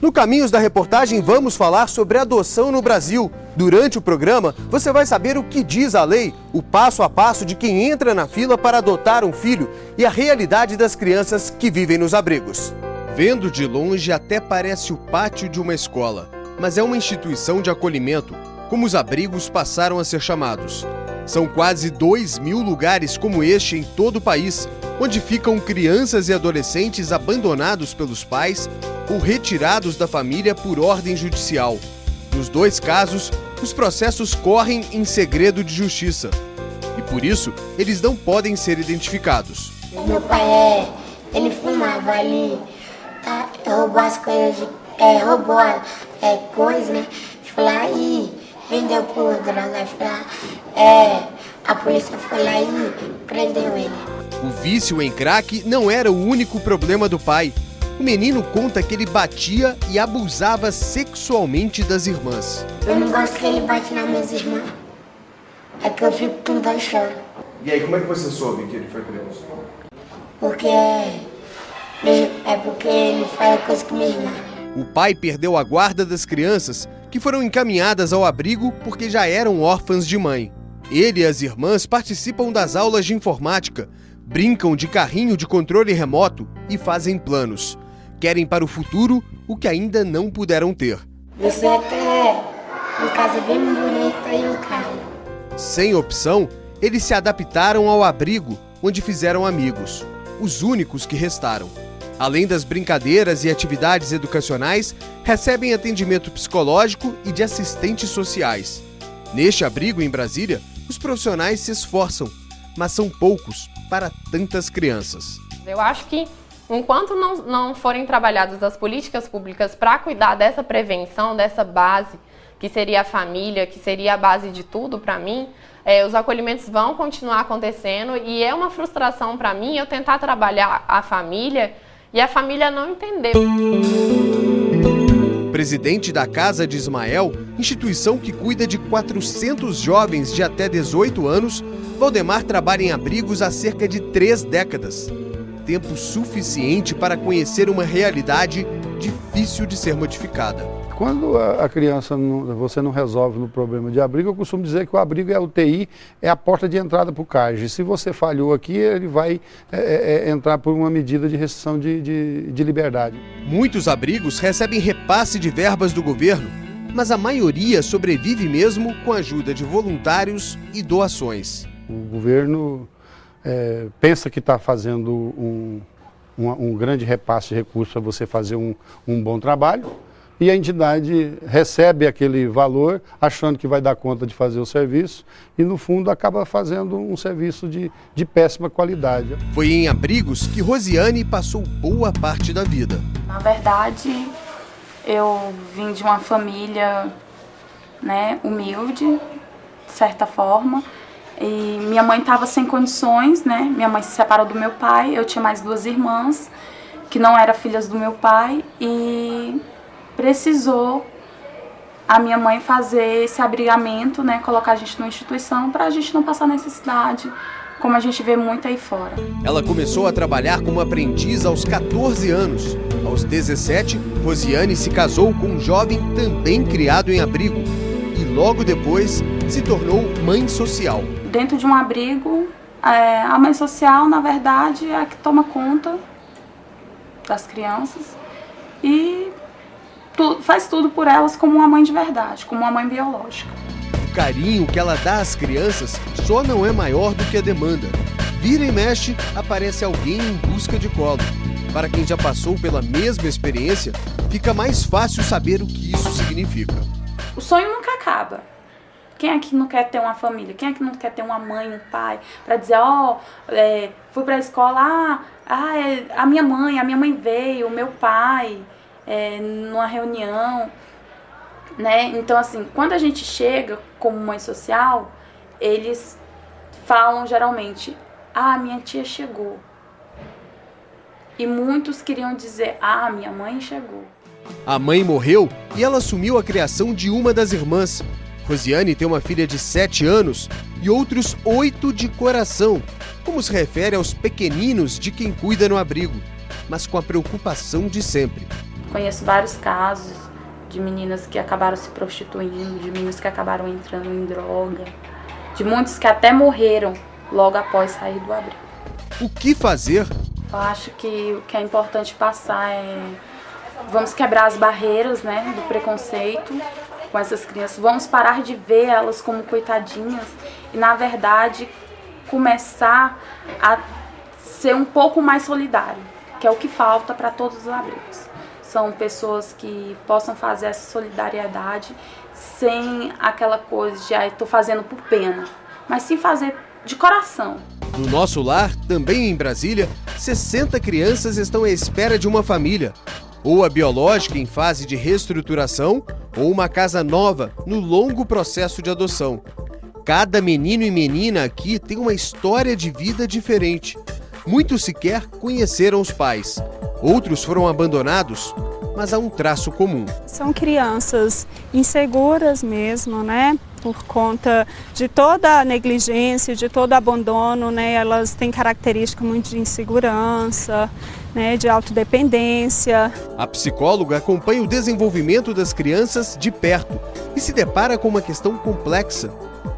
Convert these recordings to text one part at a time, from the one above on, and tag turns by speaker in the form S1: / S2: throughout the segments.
S1: No Caminhos da Reportagem, vamos falar sobre adoção no Brasil. Durante o programa, você vai saber o que diz a lei, o passo a passo de quem entra na fila para adotar um filho e a realidade das crianças que vivem nos abrigos. Vendo de longe, até parece o pátio de uma escola, mas é uma instituição de acolhimento, como os abrigos passaram a ser chamados. São quase 2.000 lugares como este em todo o país, onde ficam crianças e adolescentes abandonados pelos pais ou retirados da família por ordem judicial. Nos dois casos, os processos correm em segredo de justiça. E por isso, eles não podem ser identificados.
S2: Meu pai, ele fumava, ele roubou as coisas, roubou coisa, né? Foi lá e vendeu por droga, foi lá, a polícia foi lá e prendeu ele.
S1: O vício em crack não era o único problema do pai. O menino conta que ele batia e abusava sexualmente das irmãs.
S2: Eu não gosto que ele bate nas minhas irmãs. É que eu fico com dor e choro.
S1: E aí, como é que você soube que ele foi preso?
S2: Porque ele faz coisa com minha irmã.
S1: O pai perdeu a guarda das crianças, que foram encaminhadas ao abrigo porque já eram órfãs de mãe. Ele e as irmãs participam das aulas de informática, brincam de carrinho de controle remoto e fazem planos. Querem para o futuro o que ainda não puderam ter.
S2: Você até uma casa bem bonita e um carro.
S1: Sem opção, eles se adaptaram ao abrigo, onde fizeram amigos, os únicos que restaram. Além das brincadeiras e atividades educacionais, recebem atendimento psicológico e de assistentes sociais. Neste abrigo em Brasília, os profissionais se esforçam, mas são poucos para tantas crianças.
S3: Eu acho que enquanto não forem trabalhadas as políticas públicas para cuidar dessa prevenção, dessa base, que seria a família, que seria a base de tudo para mim, os acolhimentos vão continuar acontecendo e é uma frustração para mim eu tentar trabalhar a família e a família não entender.
S1: Presidente da Casa de Ismael, instituição que cuida de 400 jovens de até 18 anos, Valdemar trabalha em abrigos há cerca de 3 décadas. Tempo suficiente para conhecer uma realidade difícil de ser modificada.
S4: Quando a criança, você não resolve no problema de abrigo, eu costumo dizer que o abrigo é a UTI, é a porta de entrada para o CARG. Se você falhou aqui, ele vai entrar por uma medida de restrição de liberdade.
S1: Muitos abrigos recebem repasse de verbas do governo, mas a maioria sobrevive mesmo com a ajuda de voluntários e doações.
S4: O governo pensa que está fazendo um grande repasse de recursos para você fazer um bom trabalho, e a entidade recebe aquele valor achando que vai dar conta de fazer o serviço e, no fundo, acaba fazendo um serviço de péssima qualidade.
S1: Foi em abrigos que Rosiane passou boa parte da vida.
S5: Na verdade, eu vim de uma família, humilde, de certa forma, e minha mãe estava sem condições, Minha mãe se separou do meu pai, eu tinha mais 2 irmãs que não eram filhas do meu pai e precisou a minha mãe fazer esse abrigamento, colocar a gente numa instituição para a gente não passar necessidade, como a gente vê muito aí fora.
S1: Ela começou a trabalhar como aprendiz aos 14 anos. Aos 17, Rosiane se casou com um jovem também criado em abrigo e logo depois se tornou mãe social.
S5: Dentro de um abrigo, a mãe social, na verdade, é a que toma conta das crianças e faz tudo por elas como uma mãe de verdade, como uma mãe biológica.
S1: O carinho que ela dá às crianças só não é maior do que a demanda. Vira e mexe, aparece alguém em busca de colo. Para quem já passou pela mesma experiência, fica mais fácil saber o que isso significa.
S5: O sonho nunca acaba. Quem é que não quer ter uma família? Quem é que não quer ter uma mãe, um pai? Para dizer, fui para a escola, a minha mãe veio, o meu pai, numa reunião, Então, assim, quando a gente chega como mãe social, eles falam geralmente, minha tia chegou. E muitos queriam dizer, minha mãe chegou.
S1: A mãe morreu e ela assumiu a criação de uma das irmãs. Rosiane tem uma filha de 7 anos e outros 8 de coração, como se refere aos pequeninos de quem cuida no abrigo, mas com a preocupação de sempre.
S5: Conheço vários casos de meninas que acabaram se prostituindo, de meninas que acabaram entrando em droga, de muitos que até morreram logo após sair do abrigo.
S1: O que fazer?
S5: Eu acho que o que é importante passar é: vamos quebrar as barreiras, né, do preconceito com essas crianças, vamos parar de ver elas como coitadinhas e, na verdade, começar a ser um pouco mais solidário, que é o que falta para todos os abrigos. São pessoas que possam fazer essa solidariedade sem aquela coisa de estou fazendo por pena, mas sim fazer de coração.
S1: No nosso lar, também em Brasília, 60 crianças estão à espera de uma família, ou a biológica em fase de reestruturação, ou uma casa nova no longo processo de adoção. Cada menino e menina aqui tem uma história de vida diferente. Muitos sequer conheceram os pais. Outros foram abandonados, mas há um traço comum.
S6: São crianças inseguras mesmo, né? Por conta de toda a negligência, de todo o abandono, né? Elas têm característica muito de insegurança, né? De autodependência.
S1: A psicóloga acompanha o desenvolvimento das crianças de perto e se depara com uma questão complexa.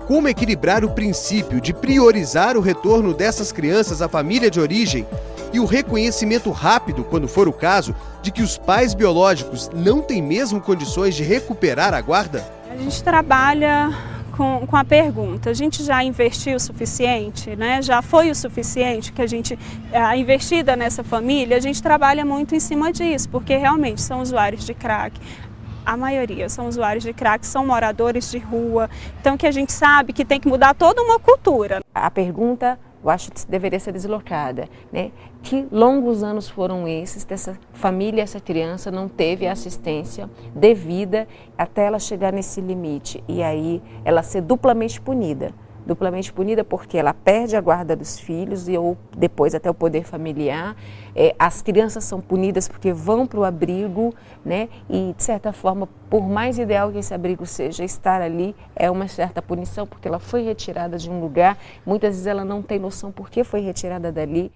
S1: Como equilibrar o princípio de priorizar o retorno dessas crianças à família de origem e o reconhecimento rápido, quando for o caso, de que os pais biológicos não têm mesmo condições de recuperar a guarda?
S6: A gente trabalha com a pergunta: a gente já investiu o suficiente, né? Já foi o suficiente que a investida nessa família? A gente trabalha muito em cima disso, porque realmente são usuários de crack. A maioria são usuários de crack, são moradores de rua, então que a gente sabe que tem que mudar toda uma cultura.
S7: A pergunta, eu acho que deveria ser deslocada, né? Que longos anos foram esses dessa família, essa criança não teve assistência devida até ela chegar nesse limite e aí ela ser duplamente punida. Duplamente punida porque ela perde a guarda dos filhos e ou depois até o poder familiar. As crianças são punidas porque vão para o abrigo, né? E de certa forma, por mais ideal que esse abrigo seja, estar ali é uma certa punição porque ela foi retirada de um lugar. Muitas vezes ela não tem noção por que foi retirada dali.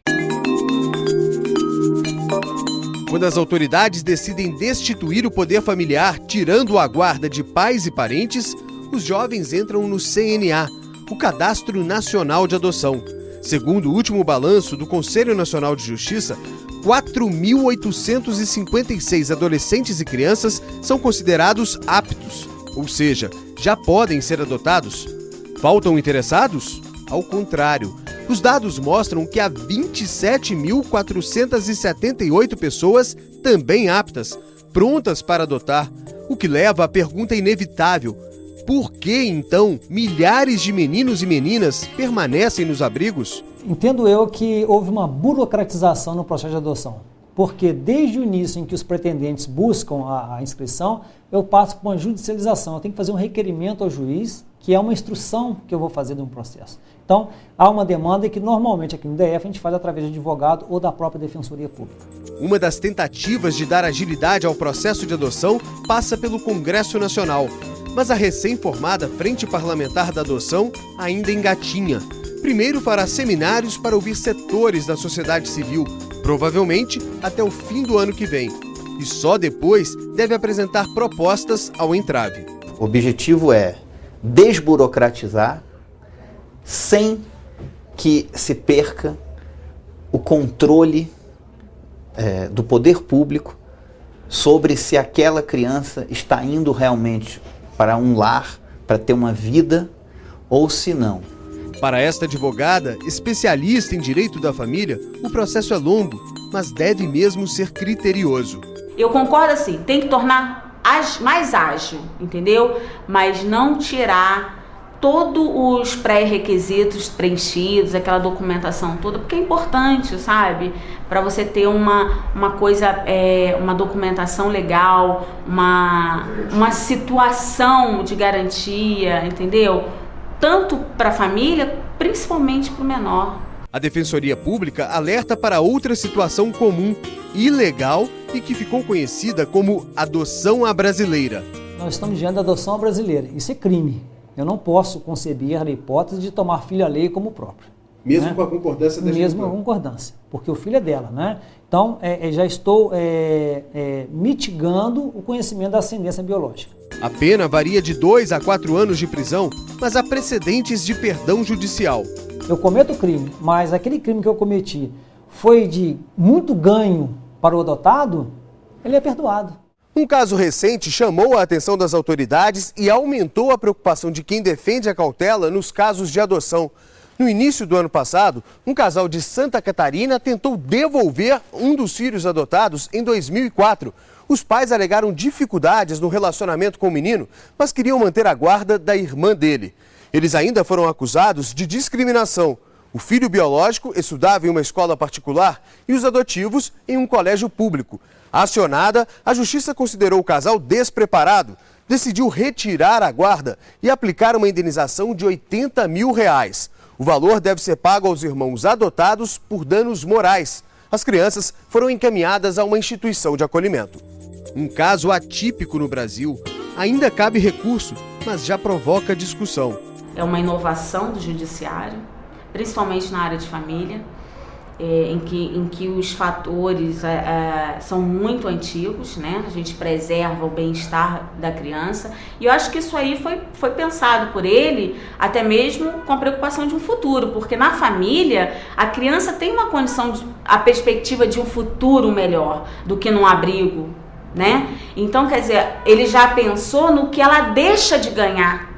S1: Quando as autoridades decidem destituir o poder familiar, tirando a guarda de pais e parentes, os jovens entram no CNA, o Cadastro Nacional de Adoção. Segundo o último balanço do Conselho Nacional de Justiça, 4.856 adolescentes e crianças são considerados aptos, ou seja, já podem ser adotados. Faltam interessados? Ao contrário, os dados mostram que há 27.478 pessoas também aptas, prontas para adotar, o que leva à pergunta inevitável: por que, então, milhares de meninos e meninas permanecem nos abrigos?
S8: Entendo eu que houve uma burocratização no processo de adoção, porque desde o início em que os pretendentes buscam a inscrição, eu passo por uma judicialização, eu tenho que fazer um requerimento ao juiz, que é uma instrução que eu vou fazer de um processo. Então, há uma demanda que normalmente aqui no DF a gente faz através de advogado ou da própria Defensoria Pública.
S1: Uma das tentativas de dar agilidade ao processo de adoção passa pelo Congresso Nacional. Mas a recém-formada Frente Parlamentar da Adoção ainda engatinha. Primeiro fará seminários para ouvir setores da sociedade civil, provavelmente até o fim do ano que vem. E só depois deve apresentar propostas ao entrave.
S9: O objetivo é desburocratizar sem que se perca o controle do poder público sobre se aquela criança está indo realmente para um lar, para ter uma vida, ou se não.
S1: Para esta advogada, especialista em direito da família, o processo é longo, mas deve mesmo ser criterioso.
S5: Eu concordo assim, tem que tornar mais ágil, entendeu? Mas não tirar todos os pré-requisitos preenchidos, aquela documentação toda, porque é importante, sabe? Para você ter uma coisa, uma documentação legal, uma situação de garantia, entendeu? Tanto para a família, principalmente para o menor.
S1: A Defensoria Pública alerta para outra situação comum, ilegal e que ficou conhecida como adoção à brasileira.
S8: Nós estamos diante da adoção à brasileira. Isso é crime. Eu não posso conceber a hipótese de tomar filho alheio como próprio.
S1: Mesmo
S8: né?
S1: com a concordância da
S8: Mesmo com a
S1: genitora.
S8: concordância, porque o filho é dela, né? Então, já estou mitigando o conhecimento da ascendência biológica.
S1: A pena varia de 2 a 4 anos de prisão, mas há precedentes de perdão judicial.
S8: Eu cometo o crime, mas aquele crime que eu cometi foi de muito ganho para o adotado, ele é perdoado.
S1: Um caso recente chamou a atenção das autoridades e aumentou a preocupação de quem defende a cautela nos casos de adoção. No início do ano passado, um casal de Santa Catarina tentou devolver um dos filhos adotados em 2004. Os pais alegaram dificuldades no relacionamento com o menino, mas queriam manter a guarda da irmã dele. Eles ainda foram acusados de discriminação. O filho biológico estudava em uma escola particular e os adotivos em um colégio público. Acionada, a justiça considerou o casal despreparado, decidiu retirar a guarda e aplicar uma indenização de R$80 mil. O valor deve ser pago aos irmãos adotados por danos morais. As crianças foram encaminhadas a uma instituição de acolhimento. Um caso atípico no Brasil. Ainda cabe recurso, mas já provoca discussão.
S5: É uma inovação do judiciário, principalmente na área de família, em que os fatores são muito antigos, né? A gente preserva o bem-estar da criança. E eu acho que isso aí foi pensado por ele, até mesmo com a preocupação de um futuro, porque na família a criança tem uma condição, a perspectiva de um futuro melhor do que num abrigo, né? Então, quer dizer, ele já pensou no que ela deixa de ganhar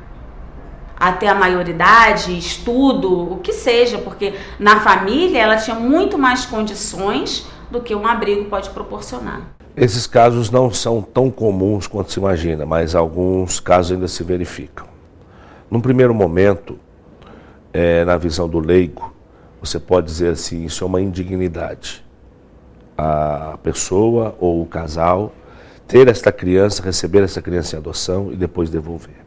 S5: até a maioridade, estudo, o que seja, porque na família ela tinha muito mais condições do que um abrigo pode proporcionar.
S10: Esses casos não são tão comuns quanto se imagina, mas alguns casos ainda se verificam. Num primeiro momento, na visão do leigo, você pode dizer assim, isso é uma indignidade. A pessoa ou o casal ter esta criança, receber essa criança em adoção e depois devolver.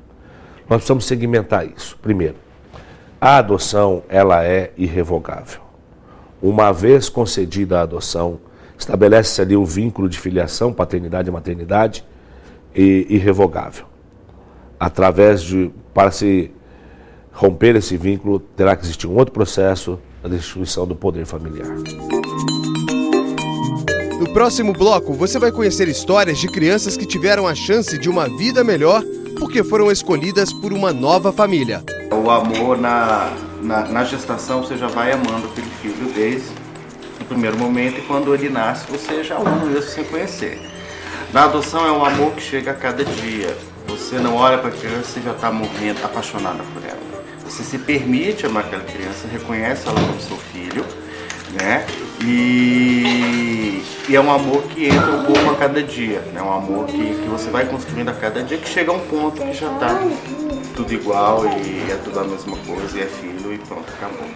S10: Nós precisamos segmentar isso. Primeiro, a adoção ela é irrevogável. Uma vez concedida a adoção, estabelece-se ali um vínculo de filiação, paternidade e maternidade irrevogável. Para se romper esse vínculo, terá que existir um outro processo da destituição do poder familiar.
S1: No próximo bloco, você vai conhecer histórias de crianças que tiveram a chance de uma vida melhor porque foram escolhidas por uma nova família.
S11: O amor na gestação, você já vai amando aquele filho desde o primeiro momento, e quando ele nasce, você já ama mesmo sem conhecer. Na adoção é um amor que chega a cada dia. Você não olha para a criança e já está morrendo, apaixonada por ela. Você se permite amar aquela criança, reconhece ela como seu filho, né? E é um amor que entra um pouco a cada dia, né? Um amor que você vai construindo a cada dia, que chega a um ponto que já está tudo igual e é tudo a mesma coisa, e é filho e pronto, acabou.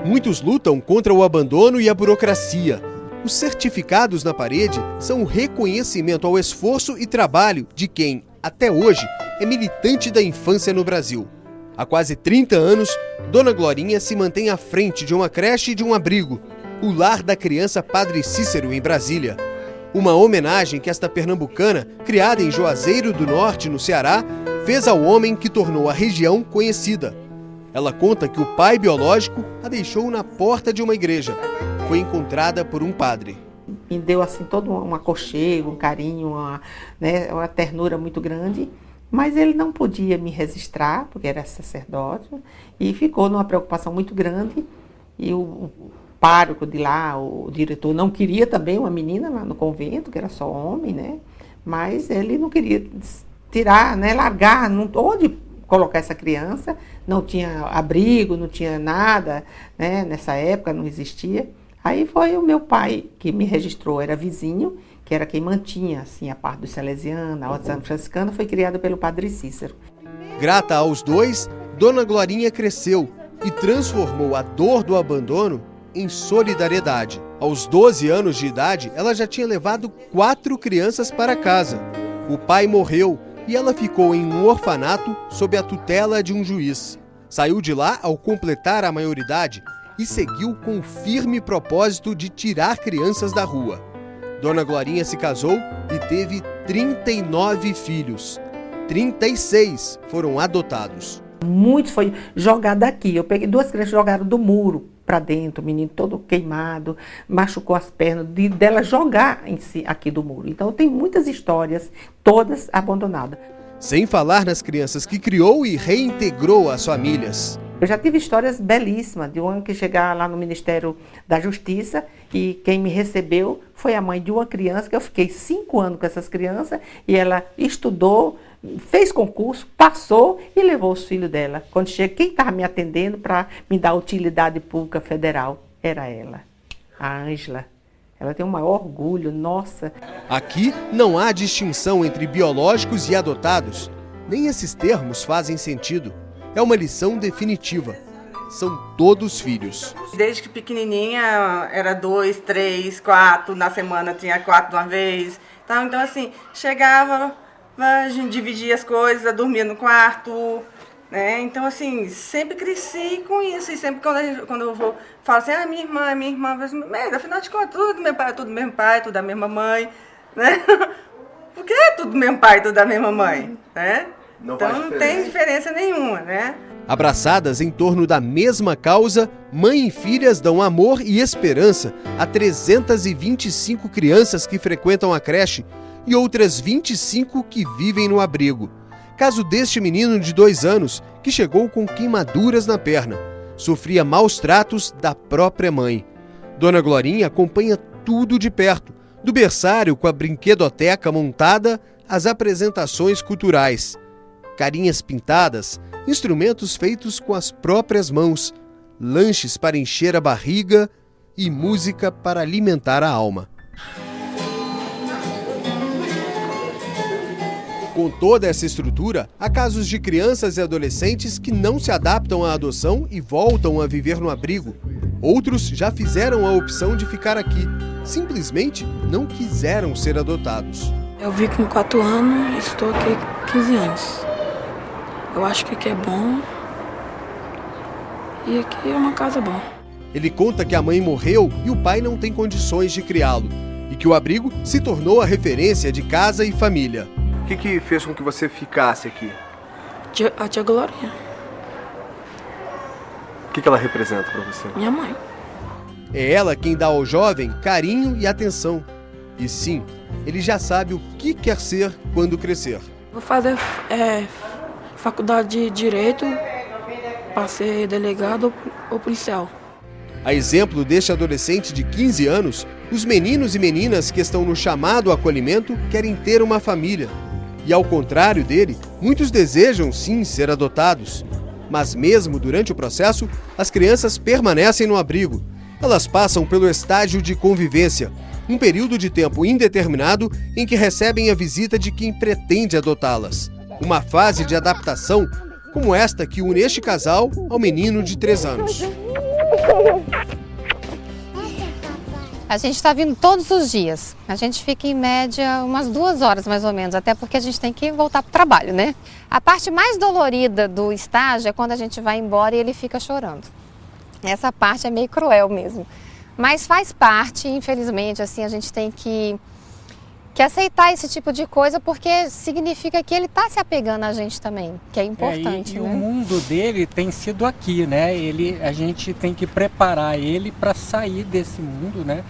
S1: Muitos lutam contra o abandono e a burocracia. Os certificados na parede são o reconhecimento ao esforço e trabalho de quem, até hoje, é militante da infância no Brasil. Há quase 30 anos, Dona Glorinha se mantém à frente de uma creche e de um abrigo, o Lar da Criança Padre Cícero, em Brasília. Uma homenagem que esta pernambucana, criada em Juazeiro do Norte, no Ceará, fez ao homem que tornou a região conhecida. Ela conta que o pai biológico a deixou na porta de uma igreja. Foi encontrada por um padre.
S12: Me deu assim todo um aconchego, um carinho, uma ternura muito grande, mas ele não podia me registrar, porque era sacerdote, e ficou numa preocupação muito grande, e o pároco de lá, o diretor, não queria também uma menina lá no convento, que era só homem, né? Mas ele não queria tirar, né, largar, onde colocar essa criança, não tinha abrigo, não tinha nada, né? Nessa época não existia. Aí foi o meu pai que me registrou, era vizinho, que era quem mantinha assim, a parte do salesiano, a ordem franciscana, foi criada pelo Padre Cícero.
S1: Grata aos dois, Dona Glorinha cresceu e transformou a dor do abandono em solidariedade. Aos 12 anos de idade, ela já tinha levado 4 crianças para casa. O pai morreu e ela ficou em um orfanato sob a tutela de um juiz. Saiu de lá ao completar a maioridade e seguiu com o firme propósito de tirar crianças da rua. Dona Glorinha se casou e teve 39 filhos. 36 foram adotados.
S12: Muitos foi jogado aqui. Eu peguei 2 crianças que jogaram do muro para dentro, o menino todo queimado, machucou as pernas, dela jogar em si aqui do muro. Então tem muitas histórias, todas abandonadas.
S1: Sem falar nas crianças que criou e reintegrou às famílias.
S12: Eu já tive histórias belíssimas, de uma que chegava lá no Ministério da Justiça e quem me recebeu foi a mãe de uma criança, que eu fiquei 5 anos com essas crianças, e ela estudou, fez concurso, passou e levou os filhos dela. Quando chega, quem estava me atendendo para me dar utilidade pública federal era ela, a Ângela. Ela tem o maior orgulho, nossa.
S1: Aqui não há distinção entre biológicos e adotados. Nem esses termos fazem sentido. É uma lição definitiva. São todos filhos.
S13: Desde que pequenininha era 2, 3, 4, na semana tinha 4 de uma vez. Então assim, chegava, a gente dividia as coisas, dormia no quarto, né? Então assim, sempre cresci com isso. E sempre quando eu vou, falo assim, minha irmã, mas afinal de contas, tudo meu pai, tudo do mesmo pai, tudo da mesma mãe, né? Por que é tudo do mesmo pai, tudo da mesma mãe, né? Então não tem diferença nenhuma, né?
S1: Abraçadas em torno da mesma causa, mãe e filhas dão amor e esperança a 325 crianças que frequentam a creche e outras 25 que vivem no abrigo. Caso deste menino de 2 anos que chegou com queimaduras na perna. Sofria maus tratos da própria mãe. Dona Glorinha acompanha tudo de perto, do berçário com a brinquedoteca montada às apresentações culturais. Carinhas pintadas, instrumentos feitos com as próprias mãos, lanches para encher a barriga e música para alimentar a alma. Com toda essa estrutura, há casos de crianças e adolescentes que não se adaptam à adoção e voltam a viver no abrigo. Outros já fizeram a opção de ficar aqui, simplesmente não quiseram ser adotados.
S14: Eu vim com 4 anos e estou aqui há 15 anos. Eu acho que aqui é bom e aqui é uma casa boa.
S1: Ele conta que a mãe morreu e o pai não tem condições de criá-lo e que o abrigo se tornou a referência de casa e família. O que fez com que você ficasse aqui?
S14: A tia Glorinha.
S1: O que ela representa para você?
S14: Minha mãe.
S1: É ela quem dá ao jovem carinho e atenção. E sim, ele já sabe o que quer ser quando crescer.
S14: Vou fazer faculdade de Direito para ser delegado ou policial.
S1: A exemplo deste adolescente de 15 anos, os meninos e meninas que estão no chamado acolhimento querem ter uma família. E ao contrário dele, muitos desejam sim ser adotados. Mas mesmo durante o processo, as crianças permanecem no abrigo. Elas passam pelo estágio de convivência, um período de tempo indeterminado em que recebem a visita de quem pretende adotá-las. Uma fase de adaptação como esta que une este casal ao menino de 3 anos.
S15: A gente está vindo todos os dias. A gente fica em média umas 2 horas mais ou menos, até porque a gente tem que voltar para o trabalho, né? A parte mais dolorida do estágio é quando a gente vai embora e ele fica chorando. Essa parte é meio cruel mesmo. Mas faz parte, infelizmente, assim, a gente tem que aceitar esse tipo de coisa, porque significa que ele está se apegando a gente também, que é importante.
S16: E
S15: né?
S16: O mundo dele tem sido aqui, né? A gente tem que preparar ele para sair desse mundo, né?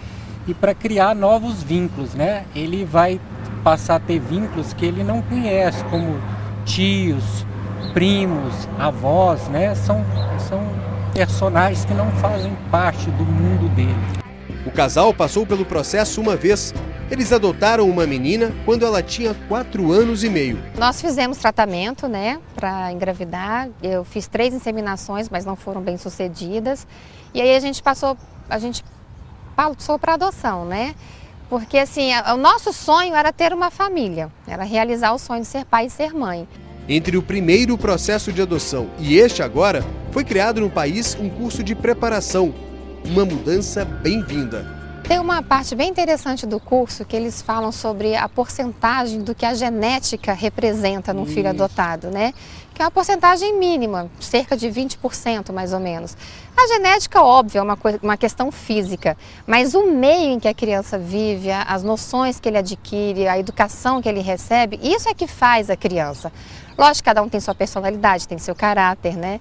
S16: E para criar novos vínculos, né? Ele vai passar a ter vínculos que ele não conhece, como tios, primos, avós, né? São personagens que não fazem parte do mundo dele.
S1: O casal passou pelo processo uma vez. Eles adotaram uma menina quando ela tinha 4 anos e meio.
S15: Nós fizemos tratamento, né, para engravidar. Eu fiz 3 inseminações, mas não foram bem sucedidas. E aí a gente passou para adoção, né? Porque assim, o nosso sonho era ter uma família, era realizar o sonho de ser pai e ser mãe.
S1: Entre o primeiro processo de adoção e este agora, foi criado no país um curso de preparação, uma mudança bem-vinda.
S15: Tem uma parte bem interessante do curso que eles falam sobre a porcentagem do que a genética representa num filho adotado, né? Que é uma porcentagem mínima, cerca de 20% mais ou menos. A genética, óbvio, é uma questão física, mas o meio em que a criança vive, as noções que ele adquire, a educação que ele recebe, isso é que faz a criança. Lógico que cada um tem sua personalidade, tem seu caráter, né?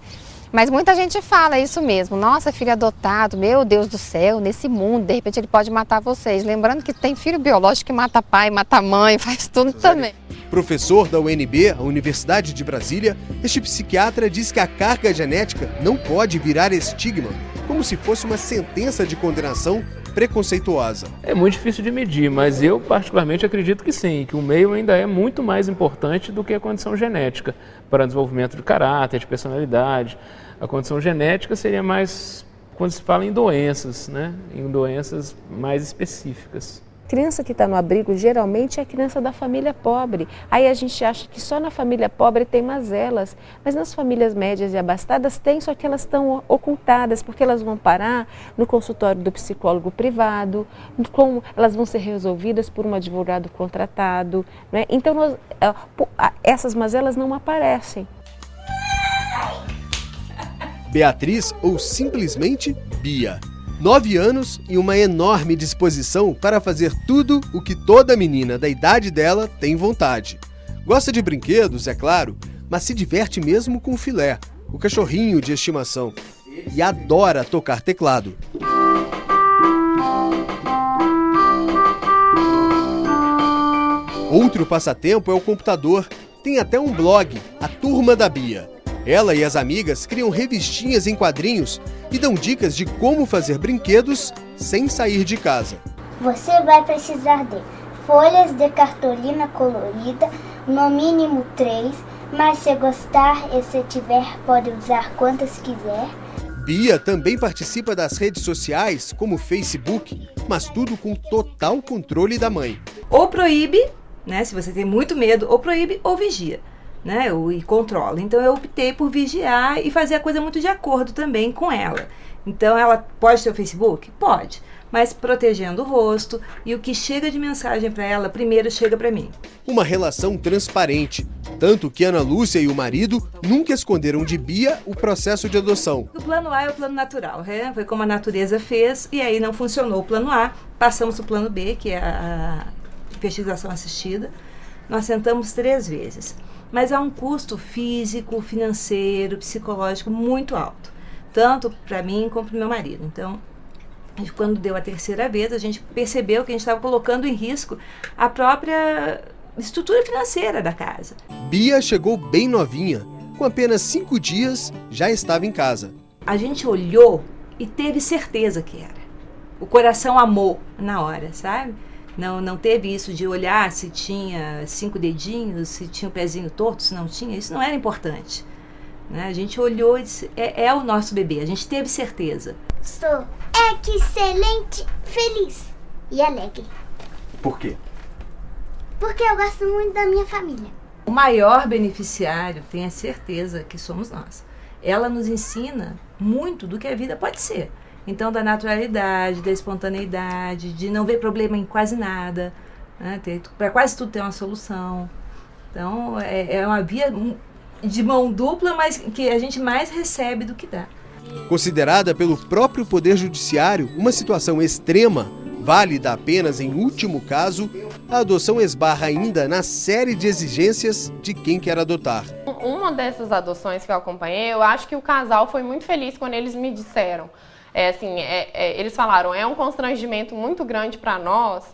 S15: Mas muita gente fala isso mesmo. Nossa, filho adotado, meu Deus do céu, nesse mundo, de repente ele pode matar vocês. Lembrando que tem filho biológico que mata pai, mata mãe, faz tudo também.
S1: Professor da UNB, a Universidade de Brasília, este psiquiatra diz que a carga genética não pode virar estigma, como se fosse uma sentença de condenação preconceituosa.
S17: É muito difícil de medir, mas eu particularmente acredito que sim, que o meio ainda é muito mais importante do que a condição genética para o desenvolvimento de caráter, de personalidade. A condição genética seria mais quando se fala em doenças, né? Em doenças mais específicas.
S7: A criança que está no abrigo geralmente é a criança da família pobre. Aí a gente acha que só na família pobre tem mazelas, mas nas famílias médias e abastadas tem, só que elas estão ocultadas, porque elas vão parar no consultório do psicólogo privado, elas vão ser resolvidas por um advogado contratado, né? Então essas mazelas não aparecem.
S1: Beatriz, ou simplesmente Bia. 9 anos e uma enorme disposição para fazer tudo o que toda menina da idade dela tem vontade. Gosta de brinquedos, é claro, mas se diverte mesmo com o filé, o cachorrinho de estimação. E adora tocar teclado. Outro passatempo é o computador. Tem até um blog, a Turma da Bia. Ela e as amigas criam revistinhas em quadrinhos e dão dicas de como fazer brinquedos sem sair de casa.
S2: Você vai precisar de folhas de cartolina colorida, no mínimo 3, mas se gostar e se tiver pode usar quantas quiser.
S1: Bia também participa das redes sociais, como o Facebook, mas tudo com total controle da mãe.
S18: Ou proíbe, né, se você tem muito medo, ou proíbe ou vigia. Né, e controla. Então eu optei por vigiar e fazer a coisa muito de acordo também com ela. Então ela pode ter o Facebook? Pode, mas protegendo o rosto, e o que chega de mensagem para ela primeiro chega para mim.
S1: Uma relação transparente, tanto que Ana Lúcia e o marido nunca esconderam de Bia o processo de adoção.
S18: O plano A é o plano natural, né? Foi como a natureza fez, e aí não funcionou o plano A, passamos para o plano B, que é a fertilização assistida. Nós tentamos 3 vezes. Mas há um custo físico, financeiro, psicológico muito alto, tanto para mim como para o meu marido. Então, quando deu a 3ª vez, a gente percebeu que a gente estava colocando em risco a própria estrutura financeira da casa.
S1: Bia chegou bem novinha, com apenas 5 dias já estava em casa.
S18: A gente olhou e teve certeza que era. O coração amou na hora, sabe? Não teve isso de olhar se tinha 5 dedinhos, se tinha o pezinho torto, se não tinha. Isso não era importante. Né? A gente olhou e disse, é o nosso bebê. A gente teve certeza.
S2: Sou excelente, feliz e alegre.
S1: Por quê?
S2: Porque eu gosto muito da minha família.
S18: O maior beneficiário, tenha certeza que somos nós. Ela nos ensina muito do que a vida pode ser. Então, da naturalidade, da espontaneidade, de não ver problema em quase nada, né? Para quase tudo tem uma solução. Então, é uma via de mão dupla, mas que a gente mais recebe do que dá.
S1: Considerada pelo próprio Poder Judiciário uma situação extrema, válida apenas em último caso, a adoção esbarra ainda na série de exigências de quem quer adotar.
S3: Uma dessas adoções que eu acompanhei, eu acho que o casal foi muito feliz quando eles me disseram. Eles falaram, é um constrangimento muito grande para nós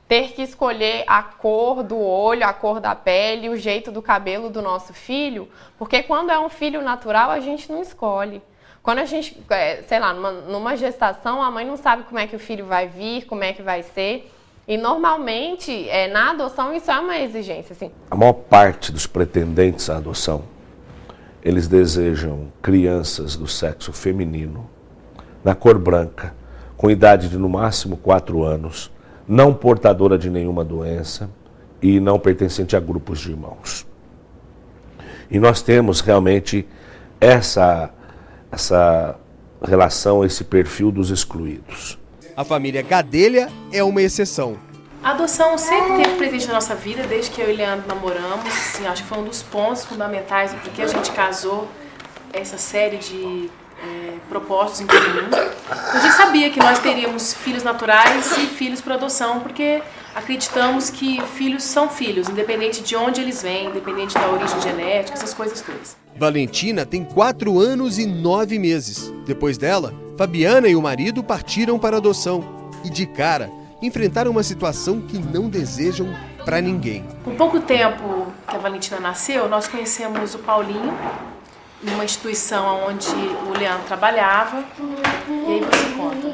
S3: ter que escolher a cor do olho, a cor da pele, o jeito do cabelo do nosso filho, porque quando é um filho natural, a gente não escolhe. Quando a gente, sei lá, numa gestação, a mãe não sabe como é que o filho vai vir, como é que vai ser. E normalmente, na adoção, isso é uma exigência. Assim.
S10: A maior parte dos pretendentes à adoção, eles desejam crianças do sexo feminino, na cor branca, com idade de no máximo 4 anos, não portadora de nenhuma doença e não pertencente a grupos de irmãos. E nós temos realmente essa relação, esse perfil dos excluídos.
S1: A família Gadelha é uma exceção.
S19: A adoção sempre esteve presente na nossa vida, desde que eu e o Leandro namoramos. Assim, acho que foi um dos pontos fundamentais do porquê a gente casou, essa série de propósitos em comum. A gente sabia que nós teríamos filhos naturais e filhos por adoção, porque acreditamos que filhos são filhos, independente de onde eles vêm, independente da origem genética, essas coisas todas.
S1: Valentina tem 4 anos e 9 meses. Depois dela, Fabiana e o marido partiram para adoção. E de cara, enfrentaram uma situação que não desejam para ninguém.
S19: Com pouco tempo que a Valentina nasceu, nós conhecemos o Paulinho, numa instituição onde o Leandro trabalhava. E aí você conta.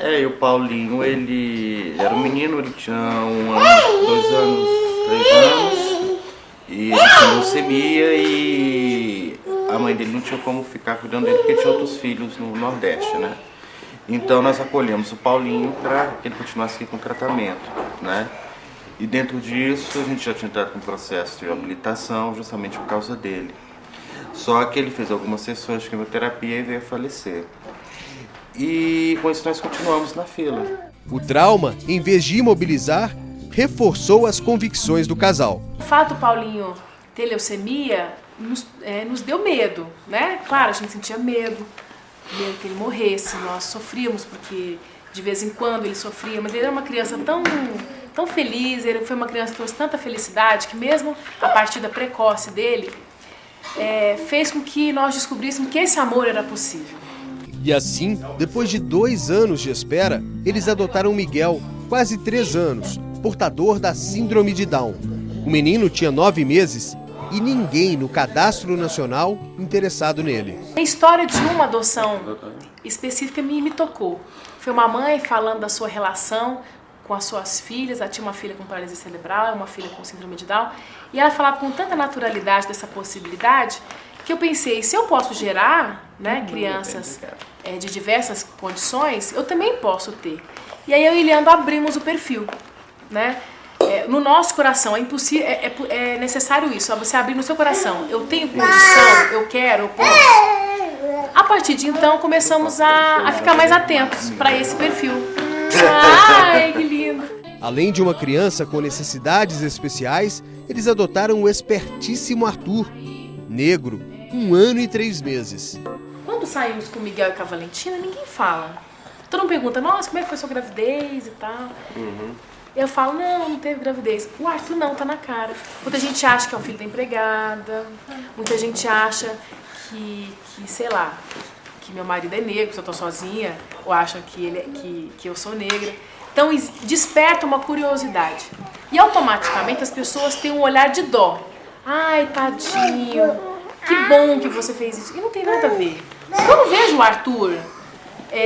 S11: E o Paulinho, ele era um menino, ele tinha 1 ano, 2 anos, 3 anos. E ele tinha leucemia e a mãe dele não tinha como ficar cuidando dele porque tinha outros filhos no Nordeste, né? Então nós acolhemos o Paulinho para que ele continuasse aqui com o tratamento, né? E dentro disso a gente já tinha entrado com um processo de habilitação justamente por causa dele. Só que ele fez algumas sessões de quimioterapia e veio a falecer. E com isso nós continuamos na fila.
S1: O trauma, em vez de imobilizar, reforçou as convicções do casal.
S19: O fato do Paulinho ter leucemia nos deu medo, né? Claro, a gente sentia medo que ele morresse, nós sofríamos porque de vez em quando ele sofria, mas ele era uma criança tão feliz, ele foi uma criança que trouxe tanta felicidade que mesmo a partida precoce dele fez com que nós descobríssemos que esse amor era possível.
S1: E assim, depois de 2 anos de espera, eles adotaram Miguel, quase 3 anos, portador da síndrome de Down. O menino tinha 9 meses e ninguém no cadastro nacional interessado nele.
S19: A história de uma adoção específica me tocou. Foi uma mãe falando da sua relação com as suas filhas. Ela tinha uma filha com paralisia cerebral, uma filha com síndrome de Down. E ela falava com tanta naturalidade dessa possibilidade que eu pensei, se eu posso gerar, né, crianças de diversas condições, eu também posso ter. E aí eu e Leandro abrimos o perfil, né? No nosso coração é necessário isso, você abrir no seu coração. Eu tenho condição, eu quero, eu posso. A partir de então começamos a ficar mais atentos para esse perfil. Ai, que lindo!
S1: Além de uma criança com necessidades especiais, eles adotaram o espertíssimo Arthur, negro, 1 ano e 3 meses.
S19: Quando saímos com o Miguel e com a Valentina, ninguém fala. Todo mundo pergunta, nossa, como é que foi sua gravidez e tal. Eu falo, não teve gravidez. O Arthur não, tá na cara. Muita gente acha que é o filho da empregada, muita gente acha que sei lá, que meu marido é negro, que eu tô sozinha, ou acham que eu sou negra. Então desperta uma curiosidade. E automaticamente as pessoas têm um olhar de dó. Ai, tadinho, que bom que você fez isso. E não tem nada a ver. Eu não vejo o Arthur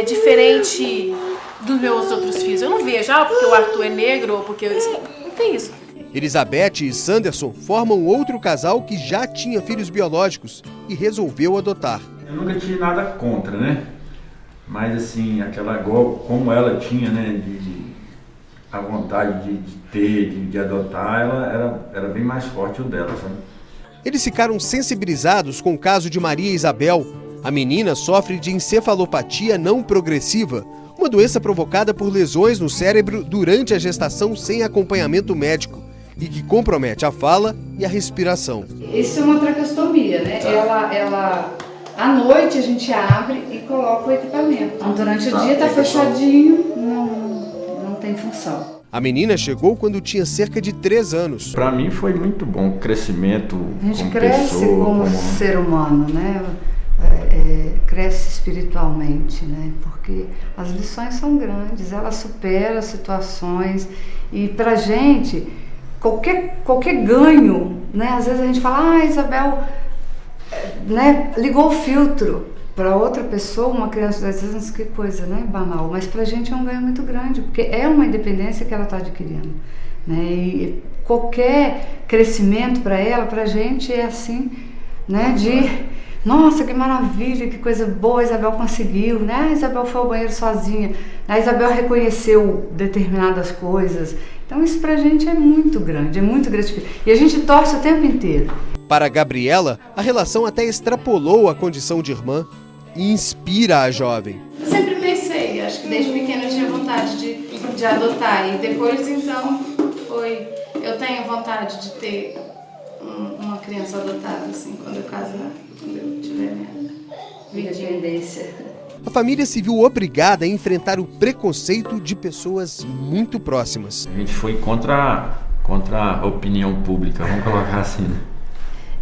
S19: diferente dos meus outros filhos. Eu não vejo, porque o Arthur é negro ou porque não tem isso.
S1: Elizabeth e Sanderson formam outro casal que já tinha filhos biológicos e resolveu adotar.
S20: Eu nunca tive nada contra, né? Mas assim, como ela tinha, né, a vontade de adotar, ela era bem mais forte o dela, sabe?
S1: Eles ficaram sensibilizados com o caso de Maria Isabel. A menina sofre de encefalopatia não progressiva, uma doença provocada por lesões no cérebro durante a gestação sem acompanhamento médico e que compromete a fala e a respiração.
S21: Isso é uma traqueostomia, né? Ela à noite a gente abre e coloca o equipamento. Então, durante o dia está fechadinho, não tem função.
S1: A menina chegou quando tinha cerca de 3 anos.
S20: Para mim foi muito bom o crescimento como pessoa.
S21: A gente cresce como ser humano, né? Cresce espiritualmente, né? Porque as lições são grandes, ela supera situações e pra gente qualquer ganho, né? Às vezes a gente fala, Isabel, né, ligou o filtro para outra pessoa, uma criança de 10 anos, que coisa, né, banal, mas pra gente é um ganho muito grande, porque é uma independência que ela está adquirindo, né? E qualquer crescimento para ela, pra gente é assim, né, nossa, que maravilha, que coisa boa, a Isabel conseguiu, né? A Isabel foi ao banheiro sozinha, a Isabel reconheceu determinadas coisas. Então isso pra gente é muito grande, é muito gratificante. E a gente torce o tempo inteiro.
S1: Para Gabriela, a relação até extrapolou a condição de irmã e inspira a jovem.
S19: Eu sempre pensei,
S4: Acho que desde pequena eu tinha vontade de adotar. E depois, então, eu tenho vontade de ter uma criança adotada, assim, quando eu casar, quando eu tiver minha independência.
S1: A família se viu obrigada a enfrentar o preconceito de pessoas muito próximas.
S20: A gente foi contra a opinião pública, vamos colocar assim, né?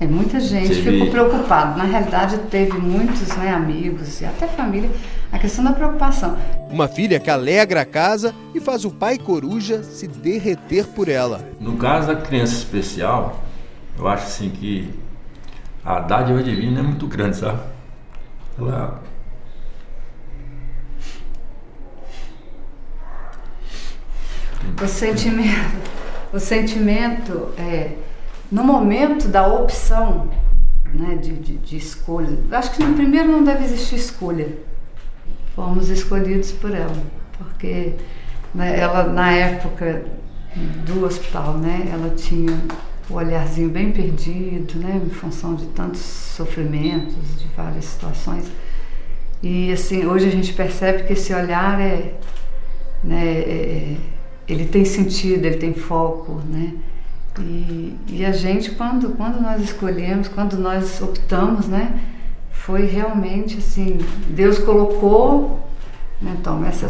S21: Muita gente ficou preocupada. Na realidade, teve muitos, né, amigos e até família, a questão da preocupação.
S1: Uma filha que alegra a casa e faz o pai coruja se derreter por ela.
S20: No caso da criança especial, eu acho assim que a dádiva divina é muito grande, sabe?
S21: O sentimento no momento da opção, né, de escolha, acho que no primeiro não deve existir escolha. Fomos escolhidos por ela, porque, né, ela na época do hospital, né, ela tinha o olharzinho bem perdido, né, em função de tantos sofrimentos, de várias situações. E assim, hoje a gente percebe que esse olhar ele tem sentido, ele tem foco, né? E a gente, quando nós escolhemos, quando nós optamos, né, foi realmente assim, Deus colocou, né, então, essa é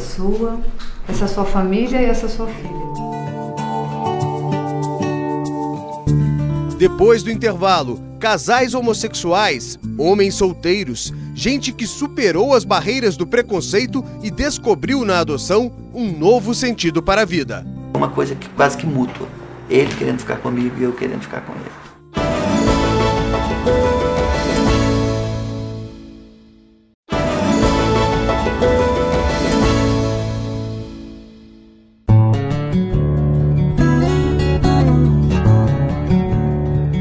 S21: a sua família e essa é a sua filha.
S1: Depois do intervalo, casais homossexuais, homens solteiros, gente que superou as barreiras do preconceito e descobriu na adoção um novo sentido para a vida.
S22: Uma coisa que quase que mútua. Ele querendo ficar comigo e eu querendo ficar com ele.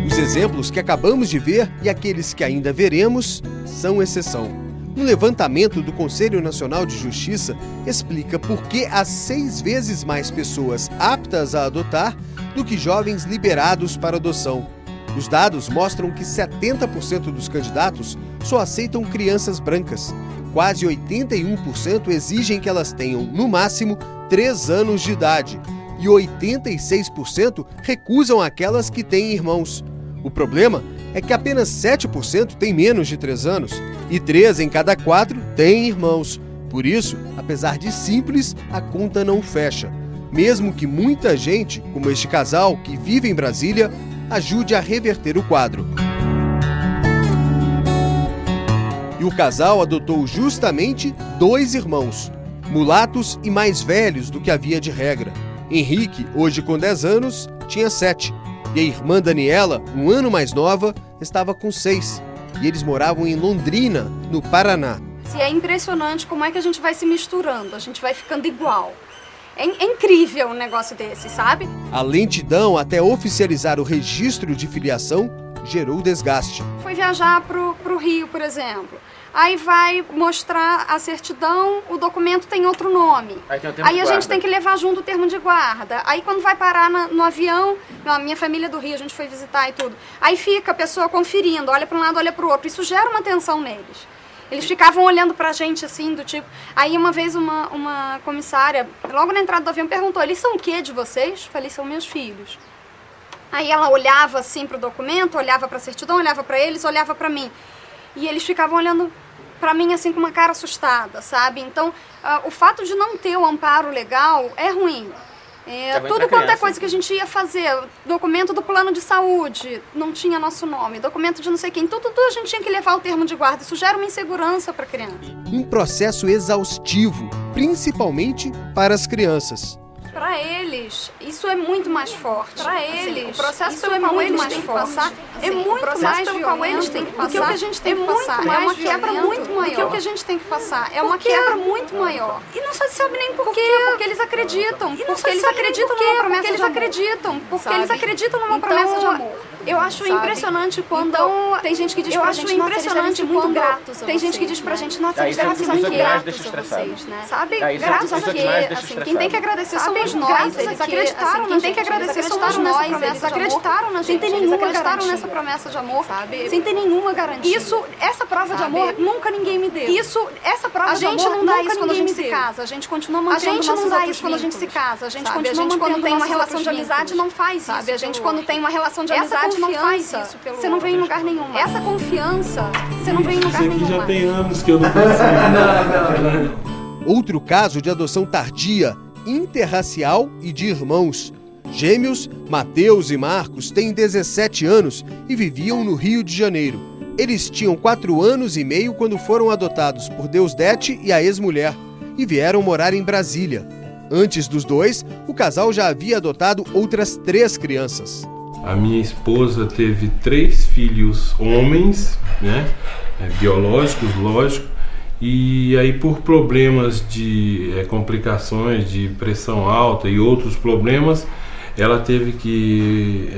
S1: Os exemplos que acabamos de ver e aqueles que ainda veremos são exceção. Um levantamento do Conselho Nacional de Justiça explica por que há 6 vezes mais pessoas aptas a adotar do que jovens liberados para adoção. Os dados mostram que 70% dos candidatos só aceitam crianças brancas. Quase 81% exigem que elas tenham, no máximo, 3 anos de idade. E 86% recusam aquelas que têm irmãos. O problema é que apenas 7% têm menos de 3 anos e 3 em cada 4 têm irmãos. Por isso, apesar de simples, a conta não fecha. Mesmo que muita gente, como este casal que vive em Brasília, ajude a reverter o quadro. E o casal adotou justamente 2 irmãos, mulatos e mais velhos do que havia de regra. Henrique, hoje com 10 anos, tinha 7. E a irmã Daniela, um ano mais nova, estava com 6. E eles moravam em Londrina, no Paraná.
S23: É impressionante como é que a gente vai se misturando, a gente vai ficando igual. É incrível um negócio desse, sabe?
S1: A lentidão até oficializar o registro de filiação gerou desgaste.
S23: Fui viajar pro Rio, por exemplo. Aí vai mostrar a certidão, o documento tem outro nome. Aí a gente tem que levar junto o termo de guarda. Aí quando vai parar no avião, a minha família do Rio, a gente foi visitar e tudo. Aí fica a pessoa conferindo, olha para um lado, olha para o outro. Isso gera uma tensão neles. Eles ficavam olhando pra gente assim, do tipo... Aí uma vez uma comissária, logo na entrada do avião, perguntou, eles são o quê de vocês? Falei, são meus filhos. Aí ela olhava assim pro documento, olhava pra certidão, olhava pra eles, olhava pra mim. E eles ficavam olhando pra mim assim com uma cara assustada, sabe? Então, o fato de não ter o amparo legal é ruim. Tudo quanto é coisa que a gente ia fazer, documento do plano de saúde, não tinha nosso nome, documento de não sei quem, tudo a gente tinha que levar o termo de guarda, isso gera uma insegurança para a criança.
S1: Um processo exaustivo, principalmente para as crianças.
S23: Para eles, isso é muito mais forte. Para eles,
S4: o processo
S23: pelo qual eles têm que passar é muito mais pelo qual eles têm que passar. O que a gente tem que passar é uma quebra muito maior. O que a gente tem que passar é uma quebra muito maior. E não se sabe nem por quê, porque eles acreditam. E não porque eles acreditam numa promessa de amor. Porque eles acreditam numa promessa de amor. Eu acho impressionante quando tem gente que diz pra gente, nossa, eles devem ser muito gratos a vocês. Tem gente que diz pra gente, nossa, eles devem ser muito gratos a vocês, né? Sabe? Gratos a quê? Assim, quem tem que agradecer somos nós. Eles eles acreditaram, quem tem que agradecer somos nós, eles acreditaram na gente, eles acreditaram nessa promessa de amor, sabe? Sem ter nenhuma garantia. Essa prova de amor nunca ninguém me deu. Essa prova de amor a gente não dá isso quando a gente se casa, a gente continua mantendo nossos outros vínculos. A gente não dá isso quando a gente se casa, a gente continua mantendo quando tem uma relação de amizade não faz isso. Sabe, a gente quando tem uma relação de amizade não faz isso. Você não vem em lugar nenhum. Essa confiança, você não vem em lugar nenhum.
S6: Isso aqui já tem anos que eu não consigo. Não.
S1: Outro caso de adoção tardia, interracial e de irmãos. Gêmeos, Mateus e Marcos, têm 17 anos e viviam no Rio de Janeiro. Eles tinham 4 anos e meio quando foram adotados por Deusdete e a ex-mulher e vieram morar em Brasília. Antes dos dois, o casal já havia adotado outras 3 crianças.
S6: A minha esposa teve 3 filhos homens, né, biológicos, lógico, e aí por problemas de complicações de pressão alta e outros problemas, ela teve que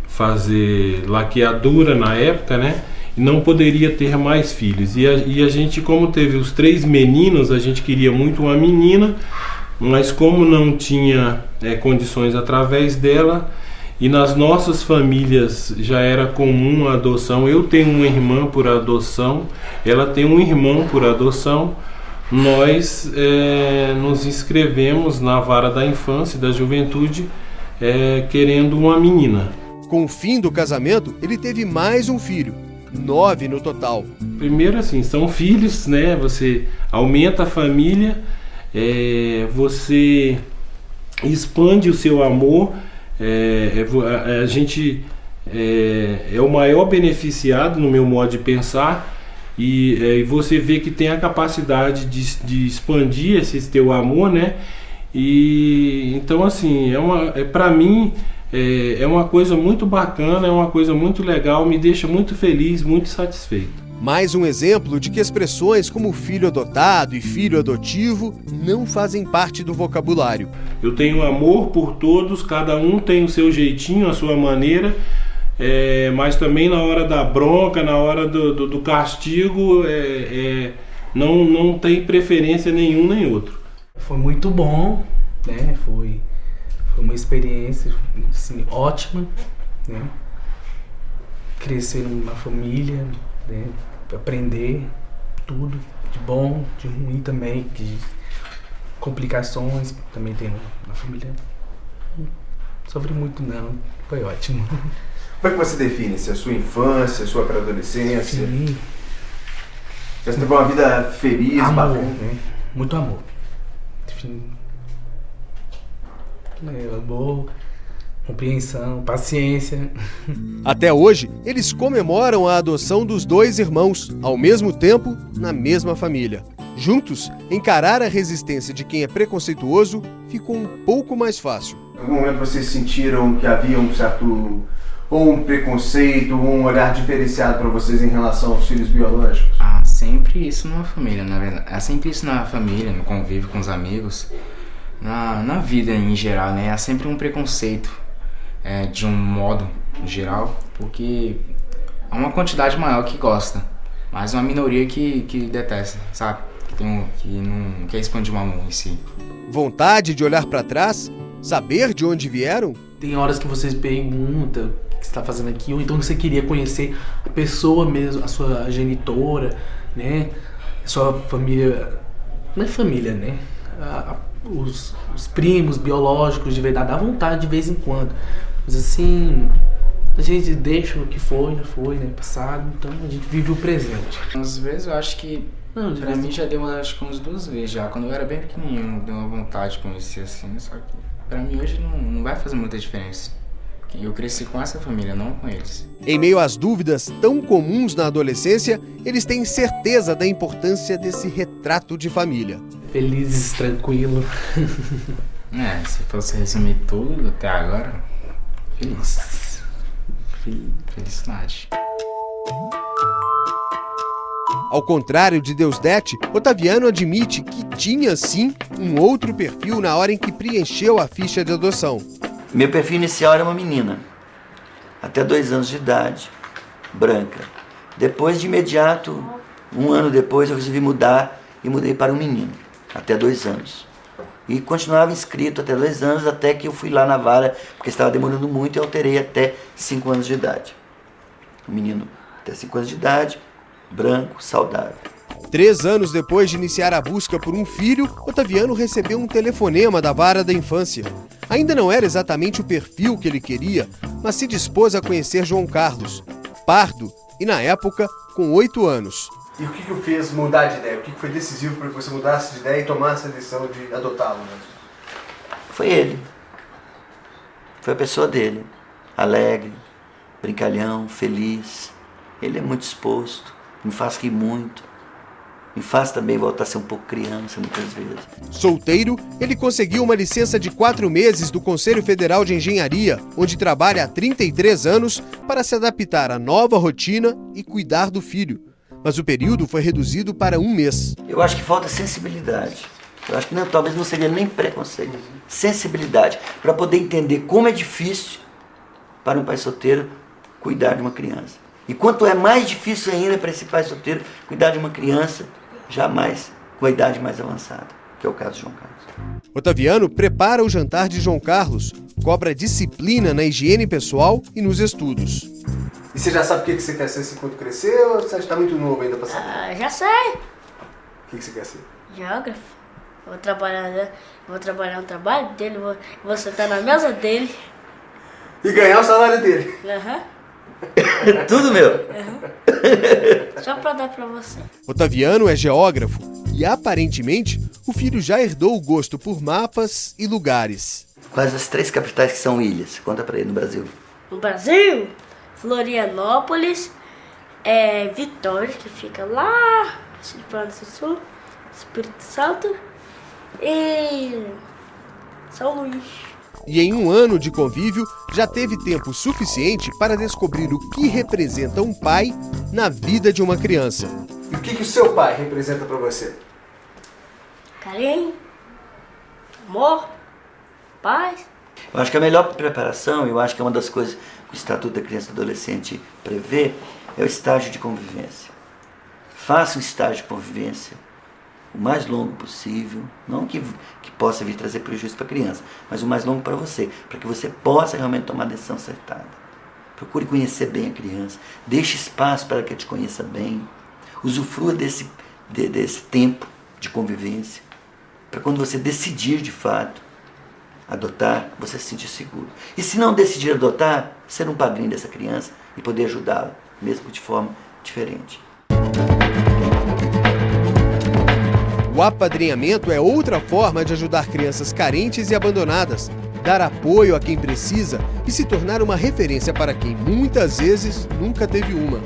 S6: fazer laqueadura na época, né, e não poderia ter mais filhos. E a gente, como teve os 3 meninos, a gente queria muito uma menina, mas como não tinha condições através dela, e nas nossas famílias já era comum a adoção. Eu tenho uma irmã por adoção, ela tem um irmão por adoção. Nós nos inscrevemos na vara da infância e da juventude querendo uma menina.
S1: Com o fim do casamento, ele teve mais um filho, 9 no total.
S6: Primeiro assim, são filhos, né? Você aumenta a família, você expande o seu amor. A gente é o maior beneficiado no meu modo de pensar, e você vê que tem a capacidade de expandir esse teu amor, né? E então assim, para mim é uma coisa muito bacana, é uma coisa muito legal, me deixa muito feliz, muito satisfeito.
S1: Mais um exemplo de que expressões como filho adotado e filho adotivo não fazem parte do vocabulário.
S6: Eu tenho amor por todos, cada um tem o seu jeitinho, a sua maneira, mas também na hora da bronca, na hora do castigo, não tem preferência nenhum nem outro.
S8: Foi muito bom, né? Foi uma experiência assim, ótima, né? Crescer numa família, né? Aprender tudo, de bom, de ruim também, de complicações também tem na família. Não sofri muito não, foi ótimo.
S1: Como é que você define se a sua infância, a sua pré-adolescência?
S8: Sim.
S1: Você teve uma vida feliz,
S8: amor,
S1: bacana?
S8: Né? Muito amor. Amor, compreensão, paciência.
S1: Até hoje, eles comemoram a adoção dos 2 irmãos, ao mesmo tempo, na mesma família. Juntos, encarar a resistência de quem é preconceituoso ficou um pouco mais fácil. Em algum momento vocês sentiram que havia um certo preconceito, um olhar diferenciado para vocês em relação aos filhos biológicos?
S9: Sempre isso numa família, na verdade. É sempre isso na família, no convívio com os amigos, na vida em geral, né? Há sempre um preconceito. De um modo geral, porque há uma quantidade maior que gosta, mas uma minoria que detesta, sabe? Que não quer expandir o amor em si.
S1: Vontade de olhar para trás? Saber de onde vieram?
S8: Tem horas que vocês perguntam o que você está fazendo aqui, ou então você queria conhecer a pessoa mesmo, a sua genitora, né? A sua família, não é família, né? Os primos biológicos de verdade, dá vontade de vez em quando. Mas assim, a gente deixa o que foi, já foi, né? Passado, então a gente vive o presente.
S9: Às vezes eu acho que, pra mim já deu umas 2 vezes já. Quando eu era bem pequenininho, deu uma vontade de conhecer assim, só que pra mim hoje não vai fazer muita diferença. Eu cresci com essa família, não com eles.
S1: Em meio às dúvidas tão comuns na adolescência, eles têm certeza da importância desse retrato de família.
S8: Felizes, tranquilo.
S9: Se fosse resumir tudo até agora, feliz. Felicidade.
S1: Ao contrário de Deusdete, Otaviano admite que tinha sim um outro perfil na hora em que preencheu a ficha de adoção.
S22: Meu perfil inicial era uma menina, até 2 anos de idade, branca. Depois, de imediato, 1 ano depois, eu resolvi mudar e mudei para um menino, até 2 anos. E continuava inscrito até 2 anos, até que eu fui lá na vara, porque estava demorando muito, e alterei até 5 anos de idade. Um menino até 5 anos de idade, branco, saudável.
S1: 3 anos depois de iniciar a busca por um filho, Otaviano recebeu um telefonema da vara da infância. Ainda não era exatamente o perfil que ele queria, mas se dispôs a conhecer João Carlos, pardo e, na época, com 8 anos. E o que o fez mudar de ideia? O que foi decisivo para que você mudasse de ideia e tomasse a decisão de adotá-lo?
S22: Foi ele. Foi a pessoa dele. Alegre, brincalhão, feliz. Ele é muito exposto, me faz rir muito. Me faz também voltar a ser um pouco criança muitas vezes.
S1: Solteiro, ele conseguiu uma licença de 4 meses do Conselho Federal de Engenharia, onde trabalha há 33 anos para se adaptar à nova rotina e cuidar do filho. Mas o período foi reduzido para 1 mês.
S22: Eu acho que falta sensibilidade. Eu acho que talvez não seria nem preconceito. Sensibilidade, para poder entender como é difícil para um pai solteiro cuidar de uma criança. E quanto é mais difícil ainda para esse pai solteiro cuidar de uma criança, jamais com a idade mais avançada, que é o caso de João Carlos.
S1: Otaviano prepara o jantar de João Carlos, cobra disciplina na higiene pessoal e nos estudos. E você já sabe o que você quer ser quando crescer ou você está muito novo ainda para saber?
S2: Já sei.
S1: O que você quer ser?
S2: Geógrafo. Eu vou trabalhar no trabalho dele, vou sentar na mesa dele.
S1: E ganhar o salário dele?
S2: Aham.
S22: Tudo meu.
S2: Só para dar para você.
S1: Otaviano é geógrafo e, aparentemente, o filho já herdou o gosto por mapas e lugares.
S22: Quais as 3 capitais que são ilhas? Conta para ele no Brasil.
S2: No Brasil, Florianópolis, Vitória, que fica lá, Sul, Espírito Santo e São Luís.
S1: E em 1 ano de convívio, já teve tempo suficiente para descobrir o que representa um pai na vida de uma criança. E o que o seu pai representa para você?
S2: Carinho, amor, paz.
S22: Eu acho que a melhor preparação, eu acho que é uma das coisas que o Estatuto da Criança e do Adolescente prevê, é o estágio de convivência. Faça um estágio de convivência o mais longo possível, não que possa vir trazer prejuízo para a criança, mas o mais longo para você, para que você possa realmente tomar a decisão acertada. Procure conhecer bem a criança, deixe espaço para que ela te conheça bem, usufrua desse tempo de convivência, para quando você decidir de fato adotar, você se sentir seguro. E se não decidir adotar, ser um padrinho dessa criança e poder ajudá-la, mesmo de forma diferente.
S1: O apadrinhamento é outra forma de ajudar crianças carentes e abandonadas, dar apoio a quem precisa e se tornar uma referência para quem muitas vezes nunca teve uma.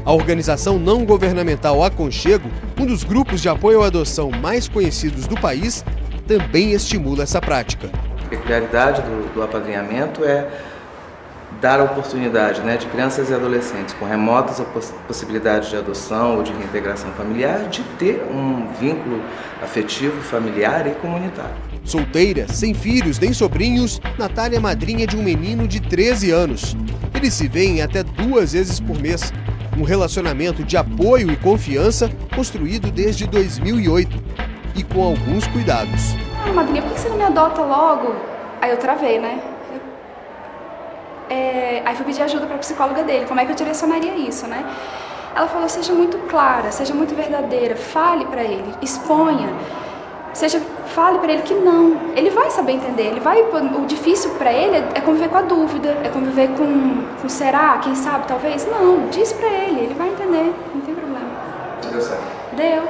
S1: A organização não governamental Aconchego, um dos grupos de apoio à adoção mais conhecidos do país, também estimula essa prática.
S5: A peculiaridade do apadrinhamento é dar a oportunidade, de crianças e adolescentes com remotas possibilidades de adoção ou de reintegração familiar, de ter um vínculo afetivo, familiar e comunitário.
S1: Solteira, sem filhos nem sobrinhos, Natália é madrinha de um menino de 13 anos. Eles se veem até 2 vezes por mês. Um relacionamento de apoio e confiança construído desde 2008 e com alguns cuidados.
S23: Madrinha, por que você não me adota logo? Aí eu travei, né? Aí fui pedir ajuda para a psicóloga dele, como é que eu direcionaria isso, né? Ela falou, seja muito clara, seja muito verdadeira, fale para ele, exponha, fale para ele que não, ele vai saber entender, o difícil para ele é conviver com a dúvida, é conviver com será, quem sabe, talvez, não, diz para ele vai entender, não tem problema.
S1: Deu certo?
S23: Deu.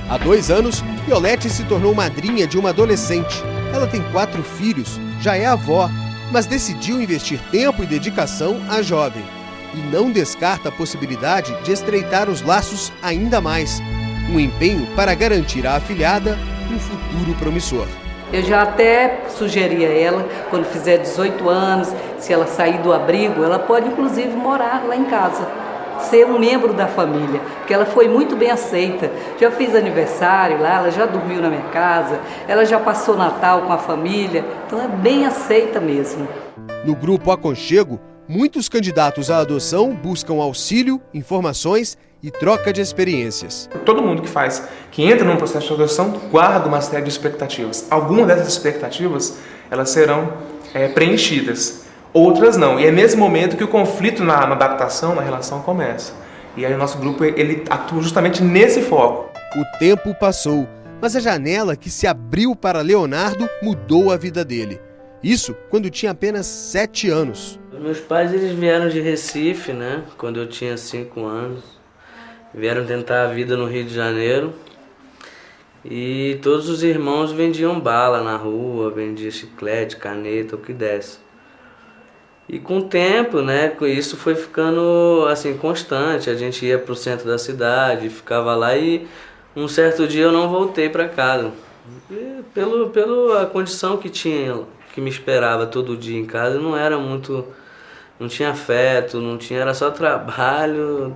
S1: Há 2 anos, Violete se tornou madrinha de uma adolescente. Ela tem 4 filhos, já é avó, mas decidiu investir tempo e dedicação à jovem. E não descarta a possibilidade de estreitar os laços ainda mais. Um empenho para garantir à afilhada um futuro promissor.
S12: Eu já até sugeri a ela, quando fizer 18 anos, se ela sair do abrigo, ela pode inclusive morar lá em casa, ser um membro da família, porque ela foi muito bem aceita. Já fiz aniversário lá, ela já dormiu na minha casa, ela já passou Natal com a família, então é bem aceita mesmo.
S1: No grupo Aconchego, muitos candidatos à adoção buscam auxílio, informações e troca de experiências.
S13: Todo mundo que entra num processo de adoção guarda uma série de expectativas. Algumas dessas expectativas elas serão preenchidas, outras não. E é nesse momento que o conflito na adaptação, na relação começa. E aí o nosso grupo ele atua justamente nesse foco.
S1: O tempo passou, mas a janela que se abriu para Leonardo mudou a vida dele. Isso quando tinha apenas 7 anos.
S14: Meus pais eles vieram de Recife, né? Quando eu tinha 5 anos. Vieram tentar a vida no Rio de Janeiro. E todos os irmãos vendiam bala na rua, vendiam chiclete, caneta, o que desse. E com o tempo, né, isso foi ficando assim constante. A gente ia para o centro da cidade, ficava lá e um certo dia eu não voltei para casa. E pela condição que tinha, que me esperava todo dia em casa, não era muito, não tinha afeto, não tinha, era só trabalho,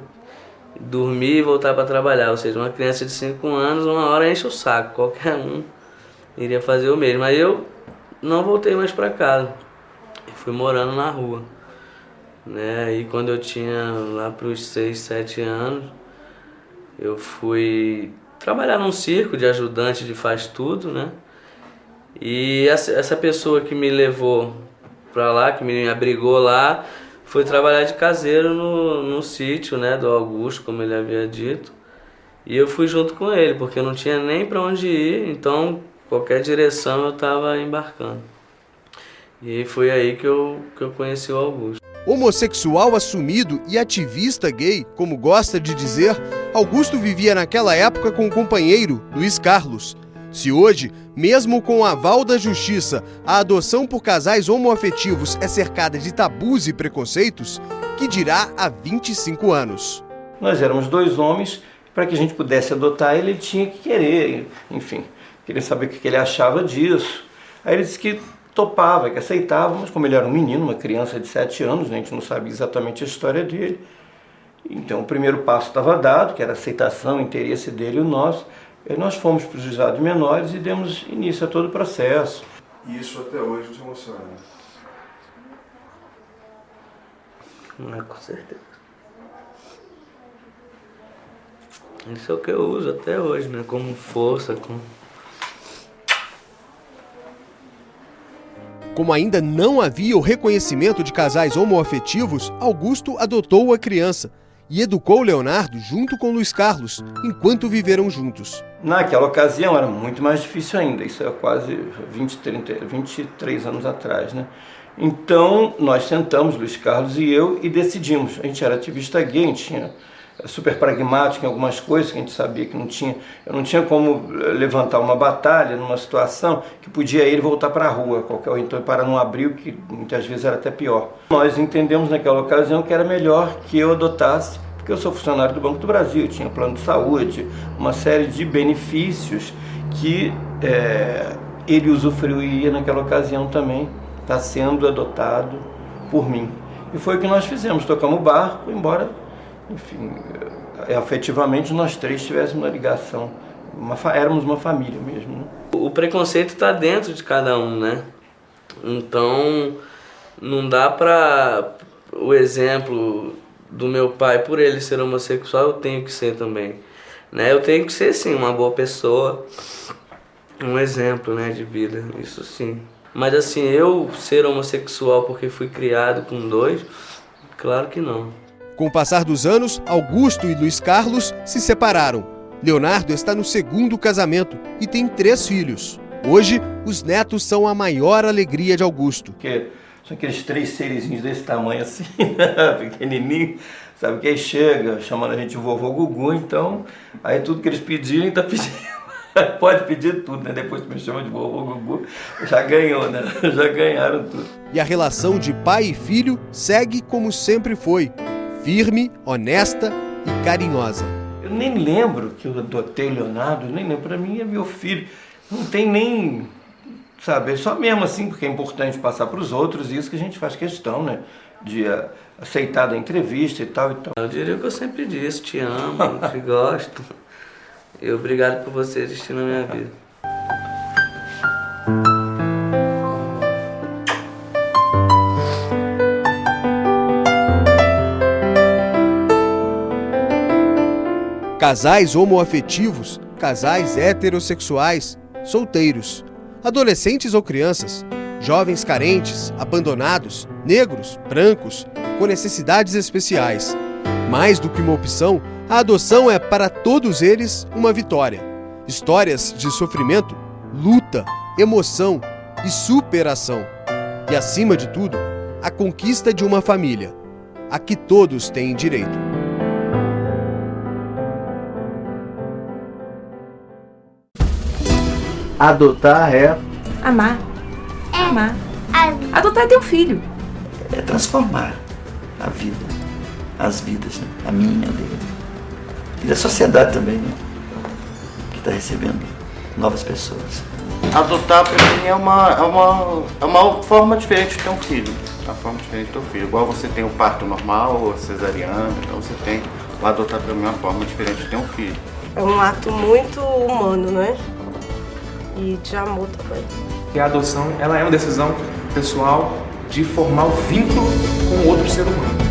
S14: dormir e voltar para trabalhar. Ou seja, uma criança de 5 anos, uma hora enche o saco, qualquer um iria fazer o mesmo. Aí eu não voltei mais para casa. Fui morando na rua, né? E quando eu tinha lá para os 6, 7 anos, eu fui trabalhar num circo de ajudante de faz tudo, né? E essa pessoa que me levou para lá, que me abrigou lá, foi trabalhar de caseiro no sítio, né, do Augusto, como ele havia dito. E eu fui junto com ele, porque eu não tinha nem para onde ir, então qualquer direção eu estava embarcando. E foi aí que eu conheci o Augusto.
S1: Homossexual assumido e ativista gay, como gosta de dizer, Augusto vivia naquela época com o companheiro, Luiz Carlos. Se hoje, mesmo com o aval da justiça, a adoção por casais homoafetivos é cercada de tabus e preconceitos, que dirá há 25 anos.
S16: Nós éramos 2 homens, para que a gente pudesse adotar ele tinha que querer, enfim, querer saber o que ele achava disso. Aí ele disse que topava, que aceitava, mas como ele era um menino, uma criança de 7 anos, a gente não sabia exatamente a história dele. Então o primeiro passo estava dado, que era a aceitação, o interesse dele e o nosso. E nós fomos para o juizado de menores e demos início a todo o processo.
S24: E isso até hoje te emociona?
S14: Com certeza. Isso é o que eu uso até hoje, né? Como força,
S1: Como ainda não havia o reconhecimento de casais homoafetivos, Augusto adotou a criança e educou Leonardo junto com Luiz Carlos, enquanto viveram juntos.
S16: Naquela ocasião era muito mais difícil ainda, isso é quase 23 anos atrás, né? Então nós sentamos, Luiz Carlos e eu, e decidimos. A gente era ativista gay, a gente era super pragmático em algumas coisas que a gente sabia que eu não tinha como levantar uma batalha numa situação que podia ir e voltar para a rua, ou então parar num abrigo, que muitas vezes era até pior. Nós entendemos naquela ocasião que era melhor que eu adotasse, porque eu sou funcionário do Banco do Brasil, tinha plano de saúde, uma série de benefícios que ele usufruía naquela ocasião também, está sendo adotado por mim. E foi o que nós fizemos, tocamos o barco, embora, enfim, afetivamente nós 3 tivéssemos uma ligação, éramos uma família mesmo, né?
S14: O preconceito está dentro de cada um, né? Então não dá para o exemplo do meu pai, por ele ser homossexual, eu tenho que ser também, né? Eu tenho que ser sim uma boa pessoa, um exemplo, né, de vida, isso sim. Mas assim, eu ser homossexual porque fui criado com 2, claro que não.
S1: Com o passar dos anos, Augusto e Luiz Carlos se separaram. Leonardo está no 2º casamento e tem 3 filhos. Hoje, os netos são a maior alegria de Augusto.
S16: Porque são aqueles 3 serizinhos desse tamanho assim, pequenininho, sabe? Que aí chega chamando a gente de vovô Gugu, então aí tudo que eles pedirem, tá pedindo. Pode pedir tudo, né? Depois que me chamam de vovô Gugu, já ganhou, né? Já ganharam tudo.
S1: E a relação de pai e filho segue como sempre foi. Firme, honesta e carinhosa.
S16: Eu nem lembro que eu adotei o Leonardo, nem lembro, para mim é meu filho. Não tem nem, sabe, é só mesmo assim, porque é importante passar para os outros, e isso que a gente faz questão, né, de aceitar da entrevista e tal e tal.
S14: Eu diria que eu sempre disse, te amo, te gosto, e obrigado por você existir na minha vida.
S1: casais homoafetivos, casais heterossexuais, solteiros, adolescentes ou crianças, jovens carentes, abandonados, negros, brancos, com necessidades especiais. Mais do que uma opção, a adoção é para todos eles uma vitória. Histórias de sofrimento, luta, emoção e superação. E acima de tudo, a conquista de uma família, a que todos têm direito.
S11: Adotar é
S7: amar. Amar. Adotar é ter um filho.
S22: É transformar a vida, as vidas, né? A minha, a dele. E da sociedade também, né? Que está recebendo novas pessoas.
S11: Adotar para mim é uma forma diferente de ter um filho. Uma forma diferente de ter um filho. Igual você tem o parto normal ou cesariana, então você tem o adotar para mim é uma forma diferente de ter um filho.
S15: É um ato muito humano, né? E de amor também.
S13: E a adoção, ela é uma decisão pessoal de formar o vínculo com outro ser humano.